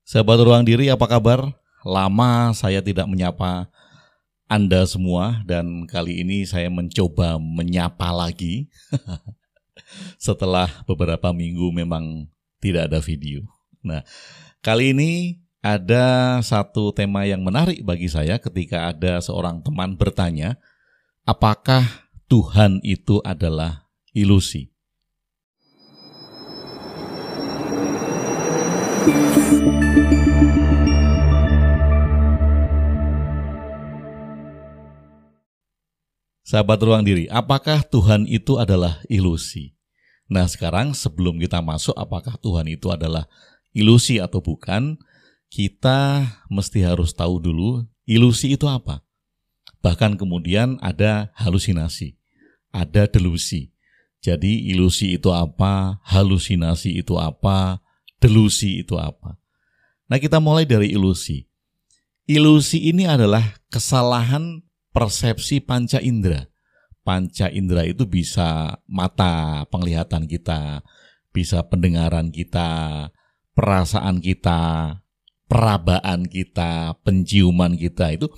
Sahabat Ruang Diri, apa kabar? Lama saya tidak menyapa Anda semua dan kali ini saya mencoba menyapa lagi setelah beberapa minggu memang tidak ada video. Nah, kali ini ada satu tema yang menarik bagi saya ketika ada seorang teman bertanya, apakah Tuhan itu adalah ilusi? Sahabat Ruang Diri, apakah Tuhan itu adalah ilusi? Nah, sekarang sebelum kita masuk apakah Tuhan itu adalah ilusi atau bukan, kita mesti harus tahu dulu ilusi itu apa. Bahkan kemudian ada halusinasi, ada delusi. Jadi ilusi itu apa, halusinasi itu apa, delusi itu apa. Nah, kita mulai dari ilusi. Ilusi ini adalah kesalahan persepsi panca indera. Panca indera itu bisa mata, penglihatan kita, bisa pendengaran kita, perasaan kita, perabaan kita, penciuman kita. Itu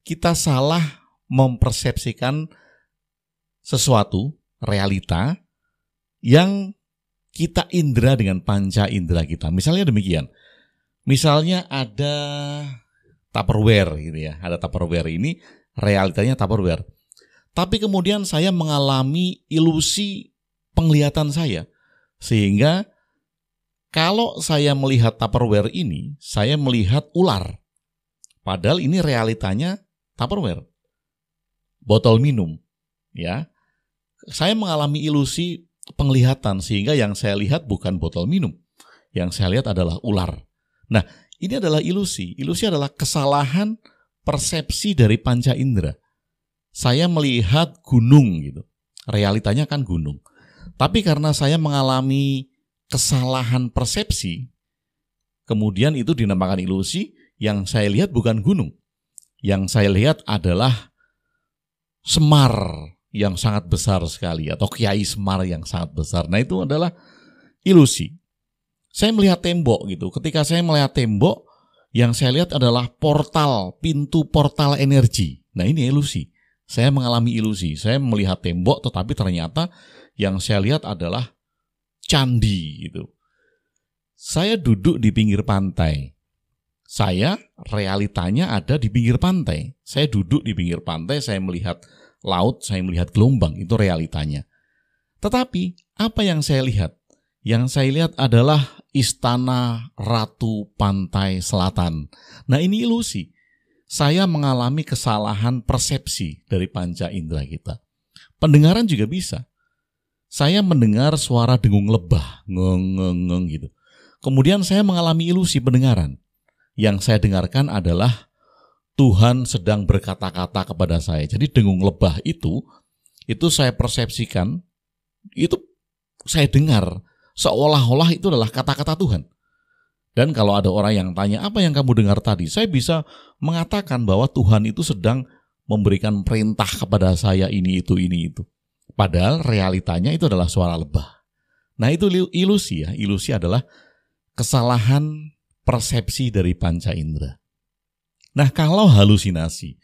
kita salah mempersepsikan sesuatu, realita, yang kita indera dengan panca indera kita. Misalnya demikian. Misalnya ada Tupperware gitu ya. Ada Tupperware ini realitanya Tupperware. Tapi kemudian saya mengalami ilusi penglihatan saya. Sehingga kalau saya melihat Tupperware ini, saya melihat ular. Padahal ini realitanya Tupperware. Botol minum. Ya. Saya mengalami ilusi penglihatan sehingga yang saya lihat bukan botol minum. Yang saya lihat adalah ular. Nah, ini adalah ilusi. Ilusi adalah kesalahan persepsi dari panca indera. Saya melihat gunung gitu. Realitanya kan gunung. Tapi karena saya mengalami kesalahan persepsi, kemudian itu dinamakan ilusi, yang saya lihat bukan gunung. Yang saya lihat adalah Semar yang sangat besar sekali atau Kiai Semar yang sangat besar. Nah, itu adalah ilusi. Saya melihat tembok gitu. Ketika saya melihat tembok, yang saya lihat adalah portal, pintu portal energi. Nah, ini ilusi. Saya mengalami ilusi. Saya melihat tembok tetapi ternyata yang saya lihat adalah candi gitu. Saya duduk di pinggir pantai. Saya realitanya ada di pinggir pantai. Saya duduk di pinggir pantai, saya melihat laut, saya melihat gelombang, itu realitanya. Tetapi apa yang saya lihat? Yang saya lihat adalah Istana Ratu Pantai Selatan. Nah, ini ilusi. Saya mengalami kesalahan persepsi dari panca indera kita. Pendengaran juga bisa. Saya mendengar suara dengung lebah, ngeng gitu. Kemudian saya mengalami ilusi pendengaran. Yang saya dengarkan adalah Tuhan sedang berkata-kata kepada saya. Jadi dengung lebah itu saya persepsikan, itu saya dengar seolah-olah itu adalah kata-kata Tuhan. Dan kalau ada orang yang tanya, apa yang kamu dengar tadi? Saya bisa mengatakan bahwa Tuhan itu sedang memberikan perintah kepada saya ini, itu. Padahal realitanya itu adalah suara lebah. Nah, itu ilusi ya. Ilusi adalah kesalahan persepsi dari panca indera. Nah, kalau halusinasi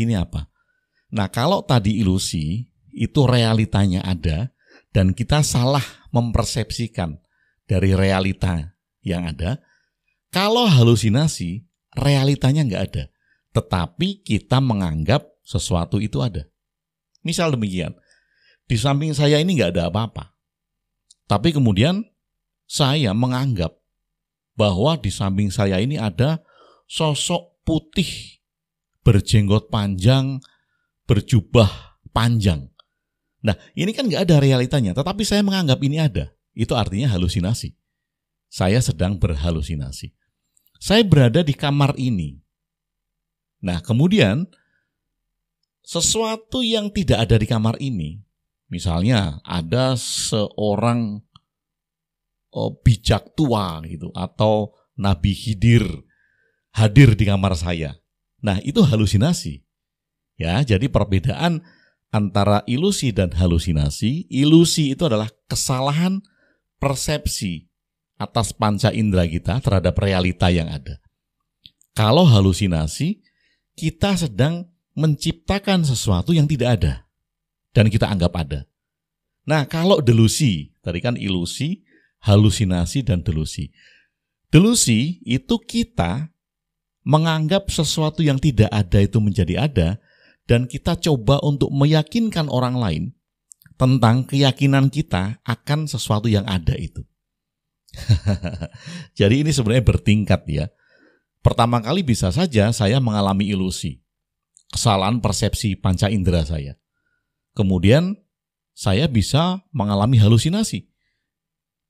ini apa? Nah, kalau tadi ilusi, itu realitanya ada, dan kita salah mempersepsikan dari realita yang ada. Kalau halusinasi, realitanya nggak ada, tetapi kita menganggap sesuatu itu ada. Misal demikian, di samping saya ini nggak ada apa-apa, tapi kemudian saya menganggap bahwa di samping saya ini ada sosok putih, berjenggot panjang, berjubah panjang. Nah, ini kan nggak ada realitanya, tetapi saya menganggap ini ada. Itu artinya halusinasi. Saya sedang berhalusinasi. Saya berada di kamar ini. Nah, kemudian sesuatu yang tidak ada di kamar ini, misalnya ada seorang bijak tua gitu, atau Nabi Khidir hadir di kamar saya. Nah, itu halusinasi. Ya, jadi perbedaan antara ilusi dan halusinasi. Ilusi itu adalah kesalahan persepsi atas panca indera kita terhadap realita yang ada. Kalau halusinasi, kita sedang menciptakan sesuatu yang tidak ada dan kita anggap ada. Nah, kalau delusi, tadi kan ilusi, halusinasi, dan delusi. Delusi itu kita menganggap sesuatu yang tidak ada itu menjadi ada, dan kita coba untuk meyakinkan orang lain tentang keyakinan kita akan sesuatu yang ada itu. Jadi ini sebenarnya bertingkat ya. Pertama kali bisa saja saya mengalami ilusi, kesalahan persepsi panca indera saya. Kemudian saya bisa mengalami halusinasi.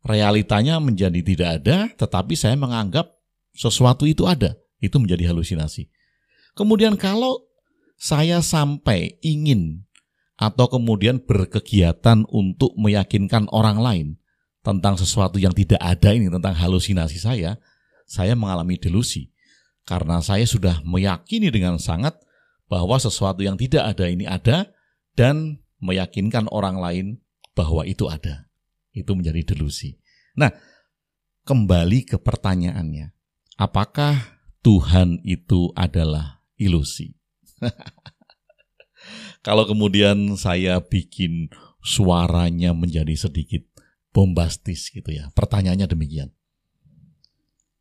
Realitanya menjadi tidak ada, tetapi saya menganggap sesuatu itu ada. Itu menjadi halusinasi. Kemudian kalau saya sampai ingin atau kemudian berkegiatan untuk meyakinkan orang lain tentang sesuatu yang tidak ada ini, tentang halusinasi saya mengalami delusi. Karena saya sudah meyakini dengan sangat bahwa sesuatu yang tidak ada ini ada dan meyakinkan orang lain bahwa itu ada. Itu menjadi delusi. Nah, kembali ke pertanyaannya. Apakah Tuhan itu adalah ilusi? Kalau kemudian saya bikin suaranya menjadi sedikit bombastis gitu ya. Pertanyaannya demikian.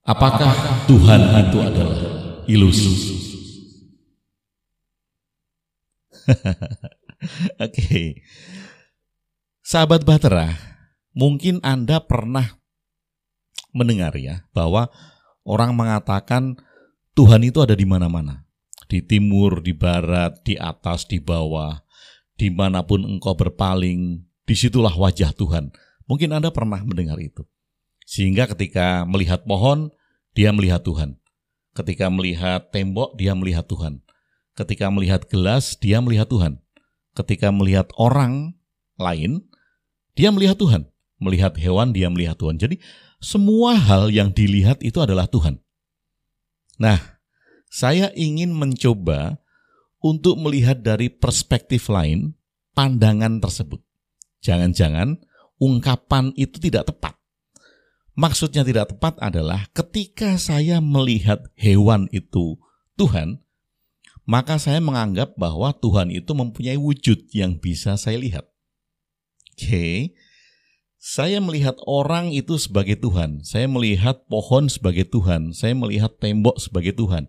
Apakah Tuhan itu adalah ilusi? Oke. Sahabat Bahtera, mungkin Anda pernah mendengar ya bahwa orang mengatakan Tuhan itu ada di mana-mana. Di timur, di barat, di atas, di bawah, dimanapun engkau berpaling, disitulah wajah Tuhan. Mungkin Anda pernah mendengar itu. Sehingga ketika melihat pohon, dia melihat Tuhan. Ketika melihat tembok, dia melihat Tuhan. Ketika melihat gelas, dia melihat Tuhan. Ketika melihat orang lain, dia melihat Tuhan. Melihat hewan, dia melihat Tuhan. Jadi semua hal yang dilihat itu adalah Tuhan. Nah, saya ingin mencoba untuk melihat dari perspektif lain pandangan tersebut. Jangan-jangan ungkapan itu tidak tepat. Maksudnya tidak tepat adalah ketika saya melihat hewan itu Tuhan, maka saya menganggap bahwa Tuhan itu mempunyai wujud yang bisa saya lihat. Oke. Saya melihat orang itu sebagai Tuhan. Saya melihat pohon sebagai Tuhan. Saya melihat tembok sebagai Tuhan.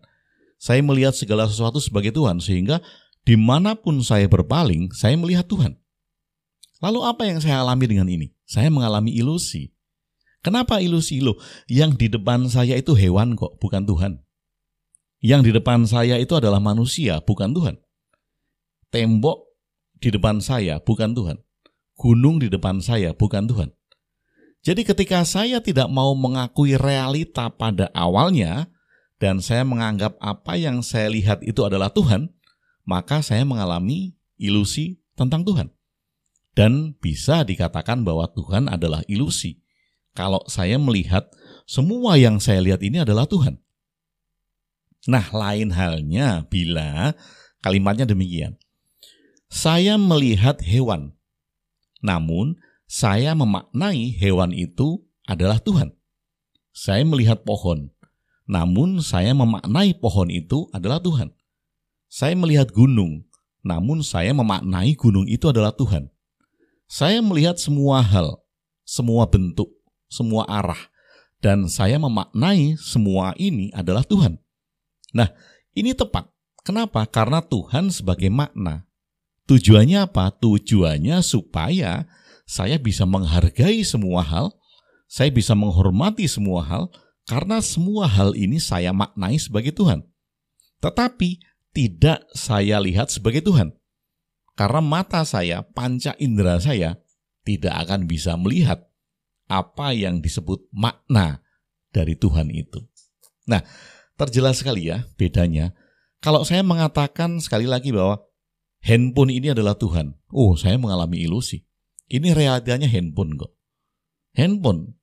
Saya melihat segala sesuatu sebagai Tuhan. Sehingga dimanapun saya berpaling, saya melihat Tuhan. Lalu apa yang saya alami dengan ini? Saya mengalami ilusi. Kenapa ilusi? Loh, yang di depan saya itu hewan kok, bukan Tuhan. Yang di depan saya itu adalah manusia, bukan Tuhan. Tembok di depan saya, bukan Tuhan. Gunung di depan saya, bukan Tuhan. Jadi ketika saya tidak mau mengakui realita pada awalnya, dan saya menganggap apa yang saya lihat itu adalah Tuhan, maka saya mengalami ilusi tentang Tuhan. Dan bisa dikatakan bahwa Tuhan adalah ilusi. Kalau saya melihat semua yang saya lihat ini adalah Tuhan. Nah, lain halnya bila kalimatnya demikian. Saya melihat hewan. Namun, saya memaknai hewan itu adalah Tuhan. Saya melihat pohon. Namun, saya memaknai pohon itu adalah Tuhan. Saya melihat gunung. Namun, saya memaknai gunung itu adalah Tuhan. Saya melihat semua hal, semua bentuk, semua arah. Dan saya memaknai semua ini adalah Tuhan. Nah, ini tepat. Kenapa? Karena Tuhan sebagai makna. Tujuannya apa? Tujuannya supaya saya bisa menghargai semua hal, saya bisa menghormati semua hal, karena semua hal ini saya maknai sebagai Tuhan. Tetapi tidak saya lihat sebagai Tuhan. Karena mata saya, panca indera saya, tidak akan bisa melihat apa yang disebut makna dari Tuhan itu. Nah, terjelas sekali ya bedanya. Kalau saya mengatakan sekali lagi bahwa handphone ini adalah Tuhan. Oh, saya mengalami ilusi. Ini realitanya handphone kok. Handphone.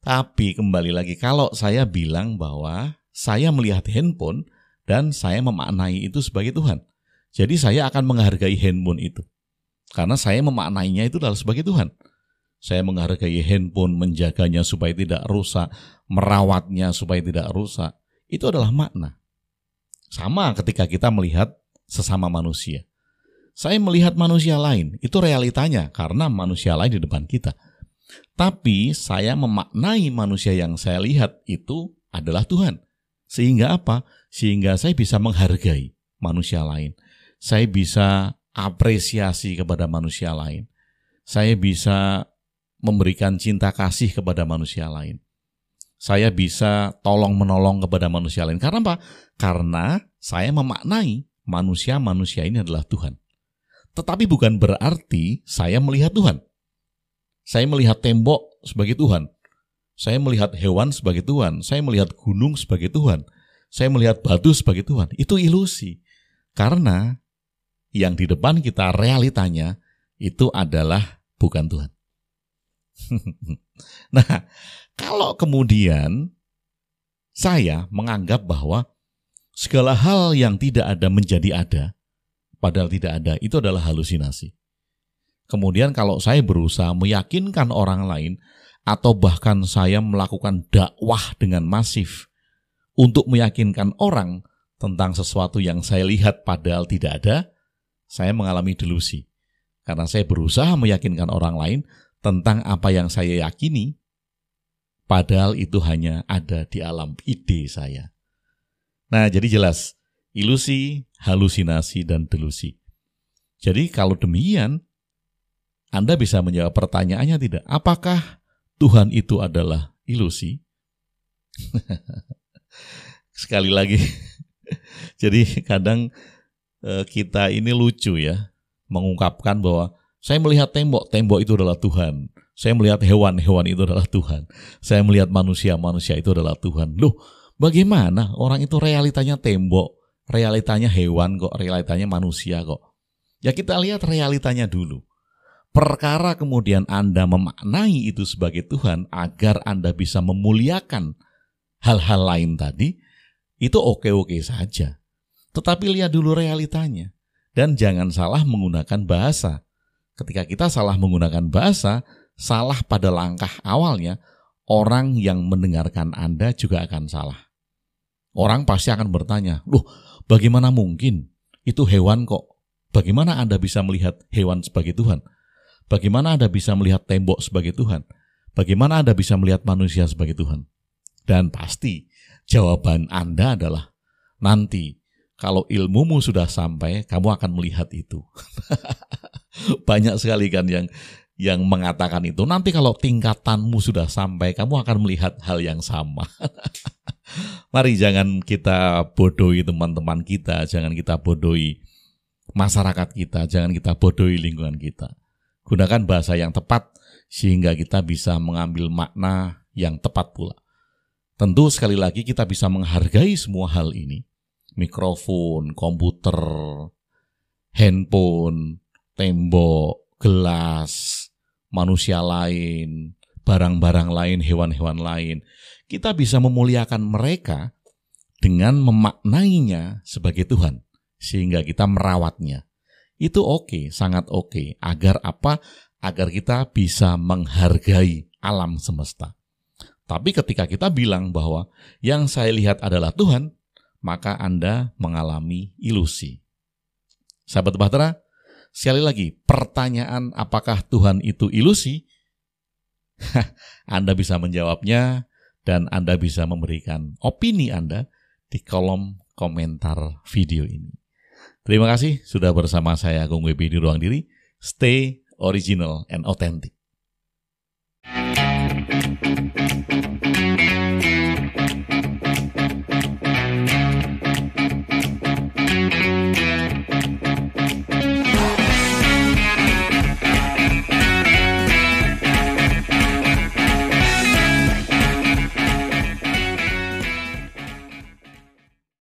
Tapi kembali lagi, kalau saya bilang bahwa saya melihat handphone dan saya memaknai itu sebagai Tuhan. Jadi saya akan menghargai handphone itu. Karena saya memaknainya itu adalah sebagai Tuhan. saya menghargai handphone, menjaganya supaya tidak rusak, merawatnya supaya tidak rusak. Itu adalah makna. Sama ketika kita melihat sesama manusia. Saya melihat manusia lain, itu realitanya karena manusia lain di depan kita. Tapi saya memaknai manusia yang saya lihat itu adalah Tuhan. Sehingga apa? Sehingga saya bisa menghargai manusia lain. Saya bisa apresiasi kepada manusia lain. Saya bisa memberikan cinta kasih kepada manusia lain. Saya bisa tolong-menolong kepada manusia lain. Karena apa? Karena saya memaknai manusia-manusia ini adalah Tuhan. Tetapi bukan berarti saya melihat Tuhan. Saya melihat tembok sebagai Tuhan. Saya melihat hewan sebagai Tuhan. Saya melihat gunung sebagai Tuhan. Saya melihat batu sebagai Tuhan. Itu ilusi. Karena yang di depan kita realitanya itu adalah bukan Tuhan. Nah, kalau kemudian saya menganggap bahwa segala hal yang tidak ada menjadi ada, padahal tidak ada, itu adalah halusinasi. Kemudian kalau saya berusaha meyakinkan orang lain, atau bahkan saya melakukan dakwah dengan masif untuk meyakinkan orang tentang sesuatu yang saya lihat padahal tidak ada, saya mengalami delusi. Karena saya berusaha meyakinkan orang lain tentang apa yang saya yakini, padahal itu hanya ada di alam ide saya. Nah, jadi jelas, ilusi, halusinasi, dan delusi. Jadi kalau demikian, Anda bisa menjawab pertanyaannya tidak? Apakah Tuhan itu adalah ilusi? Sekali lagi, jadi kadang kita ini lucu ya, mengungkapkan bahwa saya melihat tembok, tembok itu adalah Tuhan. Saya melihat hewan, hewan itu adalah Tuhan. Saya melihat manusia, manusia itu adalah Tuhan. Loh, bagaimana orang itu realitanya tembok, realitanya hewan kok, realitanya manusia kok. Ya kita lihat realitanya dulu. Perkara kemudian Anda memaknai itu sebagai Tuhan agar Anda bisa memuliakan hal-hal lain tadi, itu oke-oke saja. Tetapi lihat dulu realitanya. Dan jangan salah menggunakan bahasa. Ketika kita salah menggunakan bahasa, salah pada langkah awalnya, orang yang mendengarkan Anda juga akan salah. Orang pasti akan bertanya, loh bagaimana mungkin? Itu hewan kok. Bagaimana Anda bisa melihat hewan sebagai Tuhan? Bagaimana Anda bisa melihat tembok sebagai Tuhan? Bagaimana Anda bisa melihat manusia sebagai Tuhan? Dan pasti jawaban Anda adalah, nanti kalau ilmumu sudah sampai, kamu akan melihat itu. Banyak sekali kan yang mengatakan itu. Nanti kalau tingkatanmu sudah sampai, kamu akan melihat hal yang sama. Mari jangan kita bodohi teman-teman kita, jangan kita bodohi masyarakat kita, jangan kita bodohi lingkungan kita. Gunakan bahasa yang tepat sehingga kita bisa mengambil makna yang tepat pula. Tentu sekali lagi kita bisa menghargai semua hal ini. Mikrofon, komputer, handphone, tembok, gelas, manusia lain, barang-barang lain, hewan-hewan lain. Kita bisa memuliakan mereka dengan memaknainya sebagai Tuhan, sehingga kita merawatnya. Itu oke, sangat oke. Agar apa? Agar kita bisa menghargai alam semesta. Tapi ketika kita bilang bahwa yang saya lihat adalah Tuhan, maka Anda mengalami ilusi. Sahabat Bahtera, sekali lagi, pertanyaan apakah Tuhan itu ilusi? Anda bisa menjawabnya dan Anda bisa memberikan opini Anda di kolom komentar video ini. Terima kasih sudah bersama saya Agung WB di Ruang Diri. Stay original and authentic.